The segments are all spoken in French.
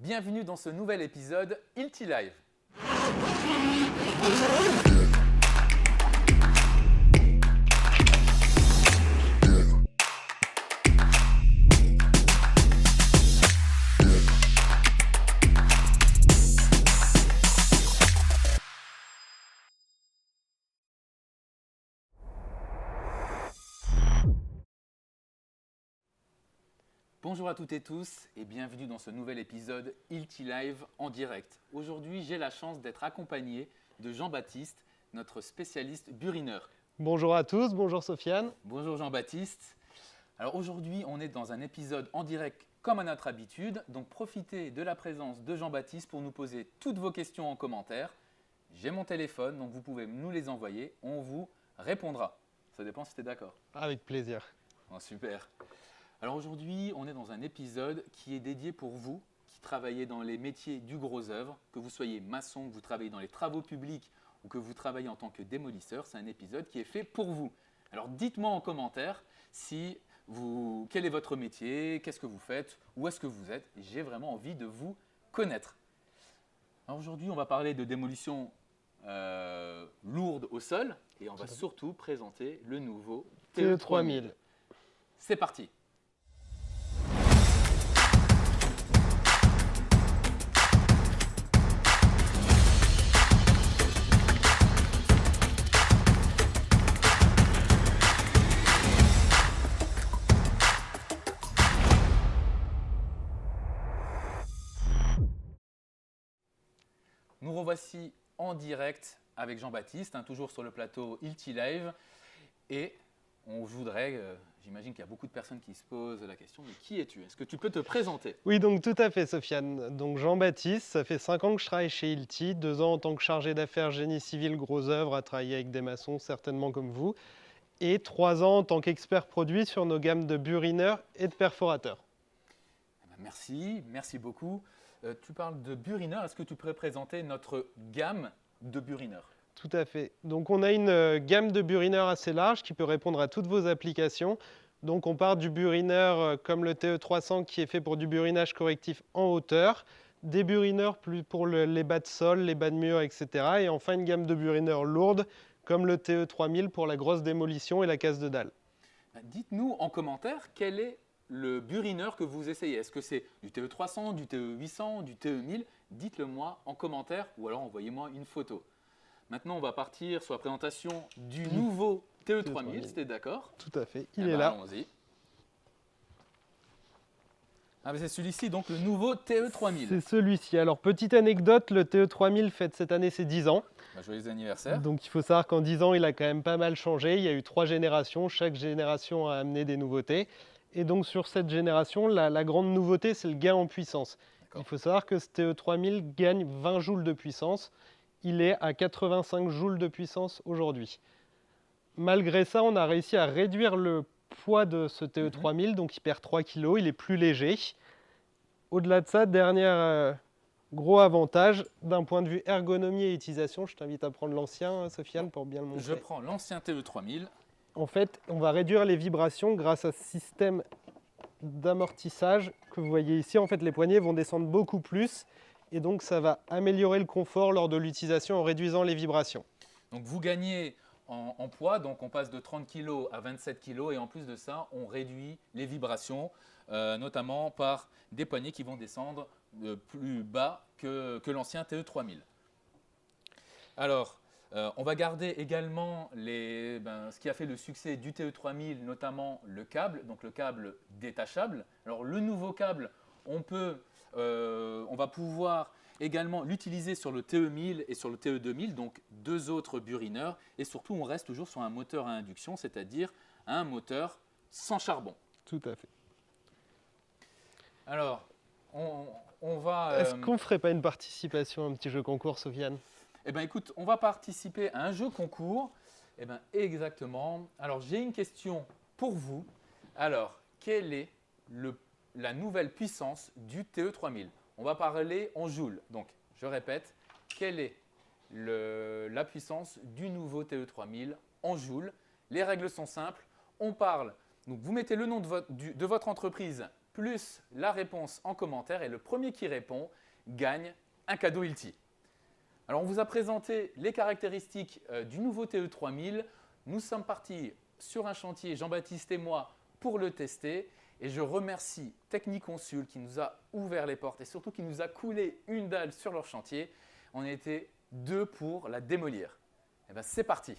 Bienvenue dans ce nouvel épisode Ilti Live. Bonjour à toutes et tous et bienvenue dans ce nouvel épisode Ilti Live en direct. Aujourd'hui, j'ai la chance d'être accompagné de Jean-Baptiste, notre spécialiste burineur. Bonjour à tous, bonjour Sofiane. Bonjour Jean-Baptiste. Alors aujourd'hui, on est dans un épisode en direct comme à notre habitude, donc profitez de la présence de Jean-Baptiste pour nous poser toutes vos questions en commentaire. J'ai mon téléphone, donc vous pouvez nous les envoyer, on vous répondra. Ça dépend si tu es d'accord. Avec plaisir. Oh, super. Alors aujourd'hui, on est dans un épisode qui est dédié pour vous qui travaillez dans les métiers du gros œuvre, que vous soyez maçon, que vous travaillez dans les travaux publics ou que vous travaillez en tant que démolisseur. C'est un épisode qui est fait pour vous. Alors dites-moi en commentaire quel est votre métier, qu'est-ce que vous faites, où est-ce que vous êtes. J'ai vraiment envie de vous connaître. Alors aujourd'hui, on va parler de démolition lourde au sol et on va surtout présenter le nouveau TE3000. C'est parti. Nous revoici en direct avec Jean-Baptiste, toujours sur le plateau Ilti Live. Et on voudrait, j'imagine qu'il y a beaucoup de personnes qui se posent la question, mais qui es-tu? Est-ce que tu peux te présenter? Oui, donc tout à fait Sofiane. Donc Jean-Baptiste, ça fait 5 ans que je travaille chez Ilti, 2 ans en tant que chargé d'affaires génie civil gros œuvre, à travailler avec des maçons certainement comme vous, et 3 ans en tant qu'expert produit sur nos gammes de burineurs et de perforateurs. Merci beaucoup. Tu parles de burineurs, est-ce que tu pourrais présenter notre gamme de burineurs? Tout à fait. Donc on a une gamme de burineurs assez large qui peut répondre à toutes vos applications. Donc on part du burineur comme le TE300 qui est fait pour du burinage correctif en hauteur, des burineurs plus pour les bas de sol, les bas de mur, etc. Et enfin une gamme de burineurs lourdes comme le TE3000 pour la grosse démolition et la casse de dalle. Dites-nous en commentaire quel est le burineur que vous essayez. Est-ce que c'est du TE300, du TE800, du TE1000? Dites-le moi en commentaire ou alors envoyez-moi une photo. Maintenant, on va partir sur la présentation du nouveau TE3000, c'était d'accord? Tout à fait, il est là. Allons-y. C'est celui-ci, donc le nouveau TE3000. C'est celui-ci. Alors, petite anecdote, le TE3000 fête cette année ses 10 ans. Joyeux anniversaire. Donc, il faut savoir qu'en 10 ans, il a quand même pas mal changé. Il y a eu 3 générations. Chaque génération a amené des nouveautés. Et donc, sur cette génération, la grande nouveauté, c'est le gain en puissance. Il faut savoir que ce TE3000 gagne 20 joules de puissance. Il est à 85 joules de puissance aujourd'hui. Malgré ça, on a réussi à réduire le poids de ce TE3000, donc il perd 3 kg, il est plus léger. Au-delà de ça, dernier gros avantage, d'un point de vue ergonomie et utilisation, je t'invite à prendre l'ancien, Sofiane, pour bien le montrer. Je prends l'ancien TE3000. En fait, on va réduire les vibrations grâce à ce système d'amortissage que vous voyez ici. En fait, les poignées vont descendre beaucoup plus. Et donc, ça va améliorer le confort lors de l'utilisation en réduisant les vibrations. Donc, vous gagnez en poids, donc on passe de 30 kg à 27 kg et en plus de ça, on réduit les vibrations, notamment par des poignées qui vont descendre plus bas que l'ancien TE3000. Alors, on va garder également ce qui a fait le succès du TE3000, notamment le câble, donc le câble détachable. Alors, le nouveau câble, on va pouvoir également l'utiliser sur le TE1000 et sur le TE2000, donc 2 autres burineurs. Et surtout, on reste toujours sur un moteur à induction, c'est-à-dire un moteur sans charbon. Tout à fait. Alors, on va… Est-ce qu'on ne ferait pas une participation à un petit jeu concours, Sofiane? Eh bien, écoute, on va participer à un jeu concours. Eh bien, exactement. Alors, j'ai une question pour vous. Alors, quelle est la nouvelle puissance du TE3000? On va parler en joules. Donc, je répète, quelle est la puissance du nouveau TE3000 en joules? Les règles sont simples. On parle, donc vous mettez le nom de votre entreprise plus la réponse en commentaire. Et le premier qui répond gagne un cadeau Hilti. Alors, on vous a présenté les caractéristiques du nouveau TE3000. Nous sommes partis sur un chantier, Jean-Baptiste et moi, pour le tester. Et je remercie Techniconsul qui nous a ouvert les portes et surtout qui nous a coulé une dalle sur leur chantier. On était 2 pour la démolir. Et bien, c'est parti.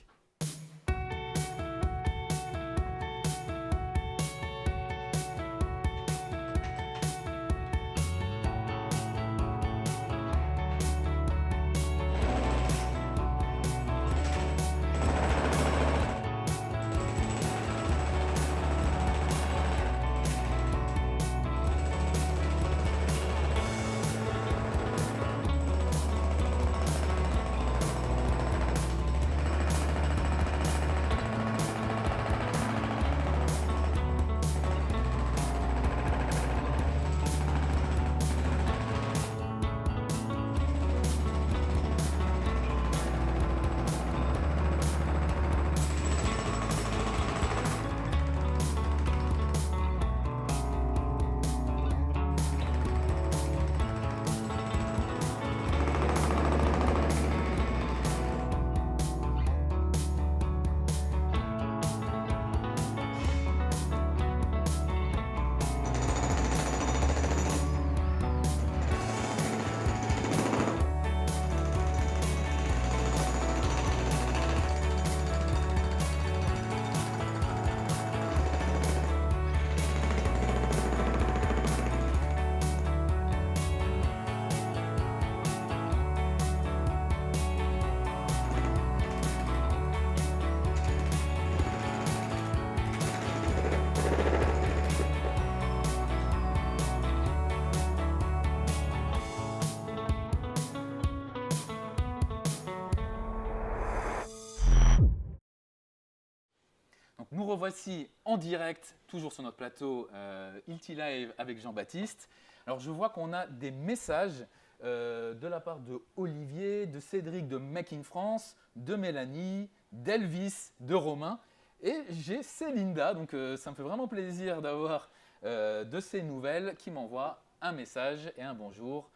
Donc, nous revoici en direct, toujours sur notre plateau Hilti Live avec Jean-Baptiste. Alors, je vois qu'on a des messages de la part de Olivier, de Cédric de Make in France, de Mélanie, d'Elvis, de Romain. Et j'ai Célinda, donc ça me fait vraiment plaisir d'avoir de ces nouvelles qui m'envoie un message et un bonjour.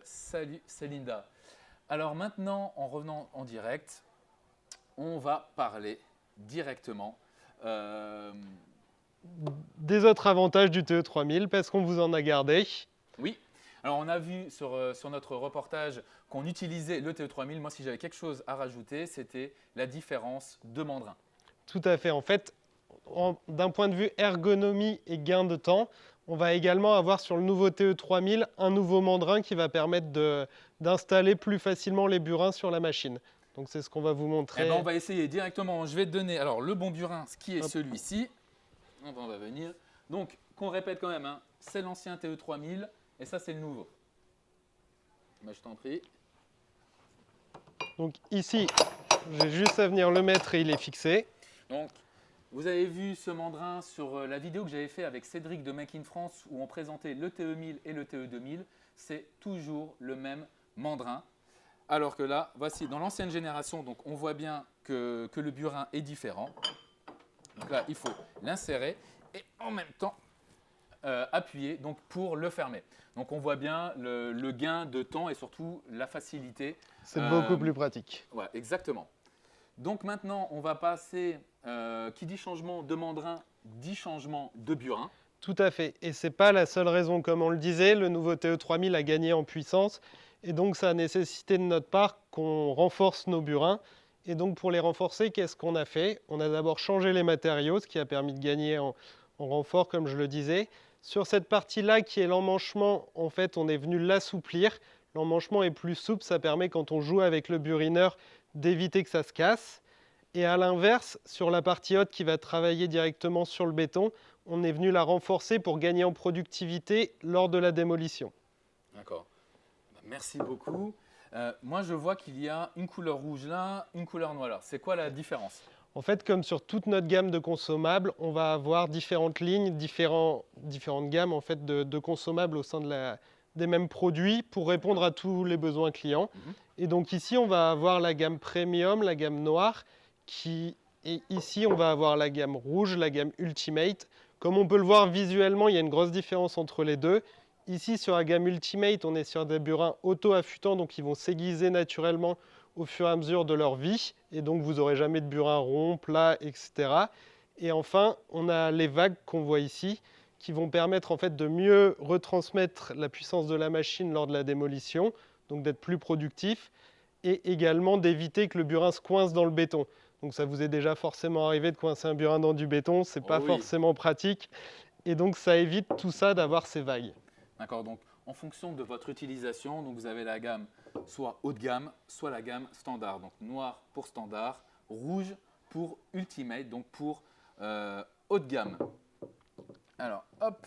Salut Célinda. Alors maintenant, en revenant en direct, on va parler directement des autres avantages du TE3000 parce qu'on vous en a gardé. Oui. Alors, on a vu sur notre reportage qu'on utilisait le TE3000. Moi, si j'avais quelque chose à rajouter, c'était la différence de mandrin. Tout à fait. En fait, d'un point de vue ergonomie et gain de temps, on va également avoir sur le nouveau TE3000 un nouveau mandrin qui va permettre d'installer plus facilement les burins sur la machine. Donc, c'est ce qu'on va vous montrer. Eh ben, on va essayer directement. Je vais te donner alors, le bon burin, ce qui est celui-ci. On va venir. Donc, qu'on répète quand même, hein, c'est l'ancien TE3000 et ça, c'est le nouveau. Ben, je t'en prie. Donc ici, j'ai juste à venir le mettre et il est fixé. Donc, vous avez vu ce mandrin sur la vidéo que j'avais fait avec Cédric de Make in France où on présentait le TE1000 et le TE2000. C'est toujours le même mandrin. Alors que là, voici dans l'ancienne génération, donc on voit bien que le burin est différent. Donc là, il faut l'insérer et en même temps appuyer donc, pour le fermer. Donc on voit bien le gain de temps et surtout la facilité. C'est beaucoup plus pratique. Ouais, exactement. Donc maintenant, on va passer, qui dit changement de mandrin, dit changement de burin. Tout à fait. Et ce n'est pas la seule raison, comme on le disait, le nouveau TE3000 a gagné en puissance. Et donc, ça a nécessité de notre part qu'on renforce nos burins. Et donc, pour les renforcer, qu'est-ce qu'on a fait? On a d'abord changé les matériaux, ce qui a permis de gagner en renfort, comme je le disais. Sur cette partie-là, qui est l'emmanchement, en fait, on est venu l'assouplir. L'emmanchement est plus souple, ça permet, quand on joue avec le burineur, d'éviter que ça se casse. Et à l'inverse, sur la partie haute qui va travailler directement sur le béton, on est venu la renforcer pour gagner en productivité lors de la démolition. D'accord. Merci beaucoup. Moi, je vois qu'il y a une couleur rouge là, une couleur noire là. C'est quoi la différence? En fait, comme sur toute notre gamme de consommables, on va avoir différentes lignes, différentes gammes en fait, de consommables au sein des mêmes produits pour répondre à tous les besoins clients. Et donc ici, on va avoir la gamme premium, la gamme noire, et ici, on va avoir la gamme rouge, la gamme ultimate, Comme on peut le voir visuellement, il y a une grosse différence entre les deux. Ici, sur la gamme Ultimate, on est sur des burins auto-affûtants, donc ils vont s'aiguiser naturellement au fur et à mesure de leur vie. Et donc, vous n'aurez jamais de burin rond, plat, etc. Et enfin, on a les vagues qu'on voit ici, qui vont permettre en fait de mieux retransmettre la puissance de la machine lors de la démolition, donc d'être plus productif, et également d'éviter que le burin se coince dans le béton. Donc ça vous est déjà forcément arrivé de coincer un burin dans du béton, c'est pas forcément pratique, et donc ça évite tout ça d'avoir ces vagues. D'accord, donc en fonction de votre utilisation, donc vous avez la gamme soit haut de gamme, soit la gamme standard. Donc noir pour standard, rouge pour ultimate, donc pour haut de gamme. Alors hop,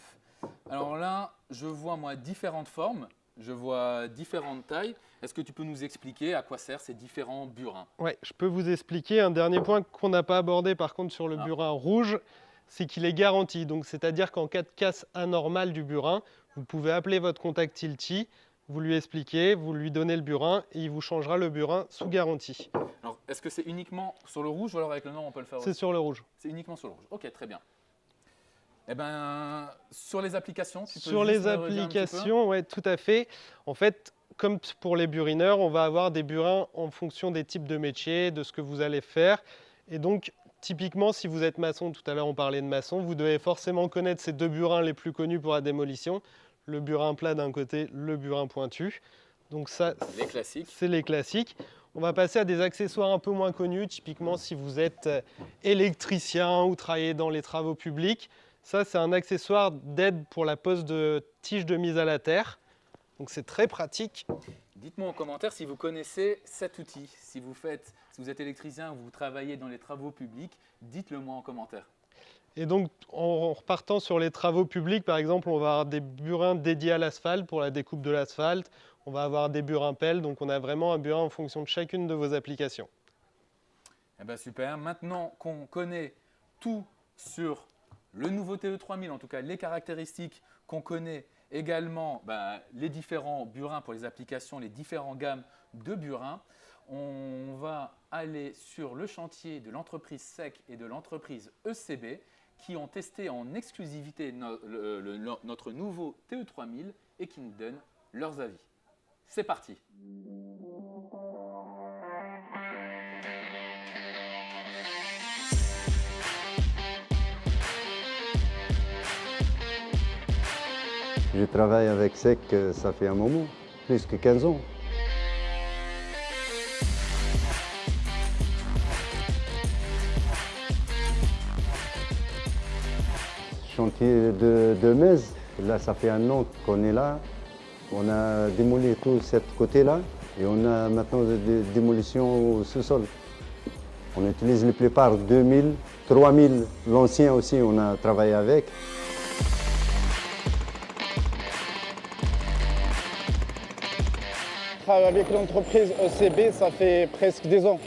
alors là je vois moi différentes formes, je vois différentes tailles. Est-ce que tu peux nous expliquer à quoi servent ces différents burins? Oui, je peux vous expliquer. Un dernier point qu'on n'a pas abordé par contre sur le burin rouge, c'est qu'il est garanti. Donc c'est-à-dire qu'en cas de casse anormale du burin, vous pouvez appeler votre contact Tilty, vous lui expliquez, vous lui donnez le burin et il vous changera le burin sous garantie. Alors est-ce que c'est uniquement sur le rouge ou alors avec le noir on peut le faire aussi? C'est sur le rouge. C'est uniquement sur le rouge. Ok, très bien. Eh ben, sur les applications, tu peux Sur les applications, oui, tout à fait. En fait, comme pour les burineurs, on va avoir des burins en fonction des types de métiers, de ce que vous allez faire. Et donc, typiquement, si vous êtes maçon, tout à l'heure on parlait de maçon, vous devez forcément connaître ces deux burins les plus connus pour la démolition. Le burin plat d'un côté, le burin pointu. Donc ça, les classiques. C'est les classiques. On va passer à des accessoires un peu moins connus, typiquement si vous êtes électricien ou travaillez dans les travaux publics. Ça, c'est un accessoire d'aide pour la pose de tiges de mise à la terre. Donc c'est très pratique. Dites-moi en commentaire si vous connaissez cet outil. Si vous êtes électricien ou vous travaillez dans les travaux publics, dites-le moi en commentaire. Et donc, en repartant sur les travaux publics, par exemple, on va avoir des burins dédiés à l'asphalte pour la découpe de l'asphalte. On va avoir des burins pelles, donc on a vraiment un burin en fonction de chacune de vos applications. Eh ben super. Maintenant qu'on connaît tout sur le nouveau TE3000, en tout cas les caractéristiques, qu'on connaît également les différents burins pour les applications, les différentes gammes de burins, on va aller sur le chantier de l'entreprise SEC et de l'entreprise ECB qui ont testé en exclusivité notre nouveau TE3000 et qui nous donnent leurs avis. C'est parti! Je travaille avec SEC, ça fait un moment, plus que 15 ans. Chantier de Metz, là ça fait un an qu'on est là. On a démoli tout ce côté-là et on a maintenant des démolitions au sous-sol. On utilise la plupart 2000, 3000, l'ancien aussi on a travaillé avec. Je travaille avec l'entreprise ECB, ça fait presque 10 ans.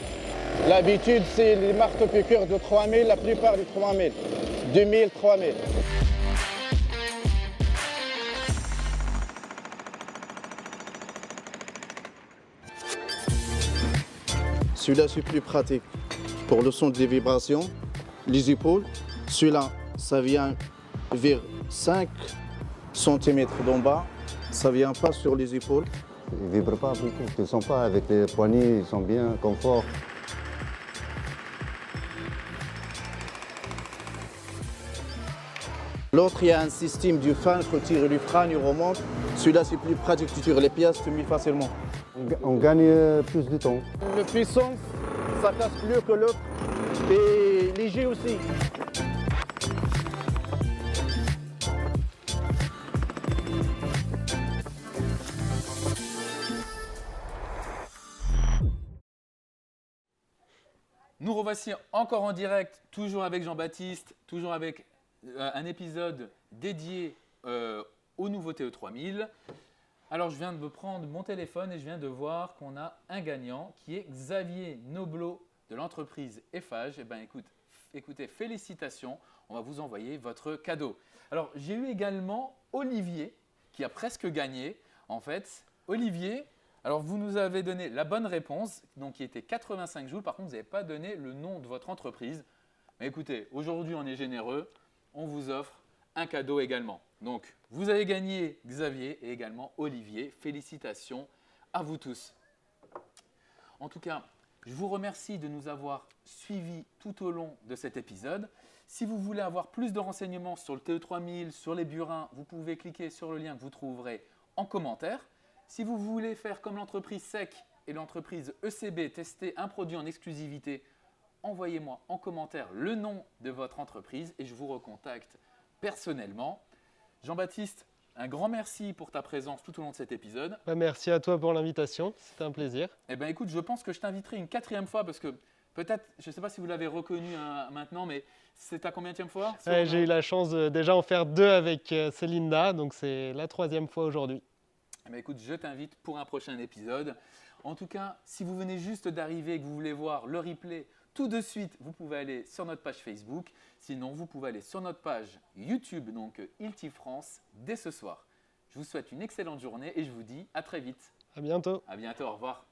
L'habitude, c'est les marteaux-piqûres de 3000, la plupart du 3000. 2000, 3000. Celui-là, c'est plus pratique pour le son des vibrations, les épaules. Celui-là, ça vient vers 5 cm d'en bas. Ça ne vient pas sur les épaules. Ils ne vibrent pas beaucoup, ils ne sont pas avec les poignées, ils sont bien confort. L'autre, il y a un système du fan, il faut tirer le frein, il remonte. Celui-là, c'est plus pratique, tu tires les pièces, tu mets facilement. On gagne plus de temps. La puissance, ça casse plus que l'autre. Et léger aussi. Nous revoici encore en direct, toujours avec Jean-Baptiste, toujours avec un épisode dédié au nouveau TE3000. Alors, je viens de prendre mon téléphone et je viens de voir qu'on a un gagnant qui est Xavier Noblo de l'entreprise Eiffage. Eh bien, écoutez, félicitations, on va vous envoyer votre cadeau. Alors, j'ai eu également Olivier qui a presque gagné. En fait, Olivier, alors vous nous avez donné la bonne réponse, donc qui était 85 joules. Par contre, vous n'avez pas donné le nom de votre entreprise. Mais écoutez, aujourd'hui, on est généreux. On vous offre un cadeau également. Donc, vous avez gagné Xavier et également Olivier. Félicitations à vous tous. En tout cas, je vous remercie de nous avoir suivis tout au long de cet épisode. Si vous voulez avoir plus de renseignements sur le TE3000, sur les burins, vous pouvez cliquer sur le lien que vous trouverez en commentaire. Si vous voulez faire comme l'entreprise SEC et l'entreprise ECB, tester un produit en exclusivité, envoyez-moi en commentaire le nom de votre entreprise et je vous recontacte personnellement. Jean-Baptiste, un grand merci pour ta présence tout au long de cet épisode. Merci à toi pour l'invitation, c'était un plaisir. Eh bien écoute, je pense que je t'inviterai une 4e fois parce que peut-être, je ne sais pas si vous l'avez reconnu maintenant, mais c'est ta combienième fois? J'ai eu la chance de déjà en faire 2 avec Célinda, donc c'est la 3e fois aujourd'hui. Eh bien, écoute, je t'invite pour un prochain épisode. En tout cas, si vous venez juste d'arriver et que vous voulez voir le replay tout de suite, vous pouvez aller sur notre page Facebook. Sinon, vous pouvez aller sur notre page YouTube, donc ILTI France, dès ce soir. Je vous souhaite une excellente journée et je vous dis à très vite. À bientôt. À bientôt, au revoir.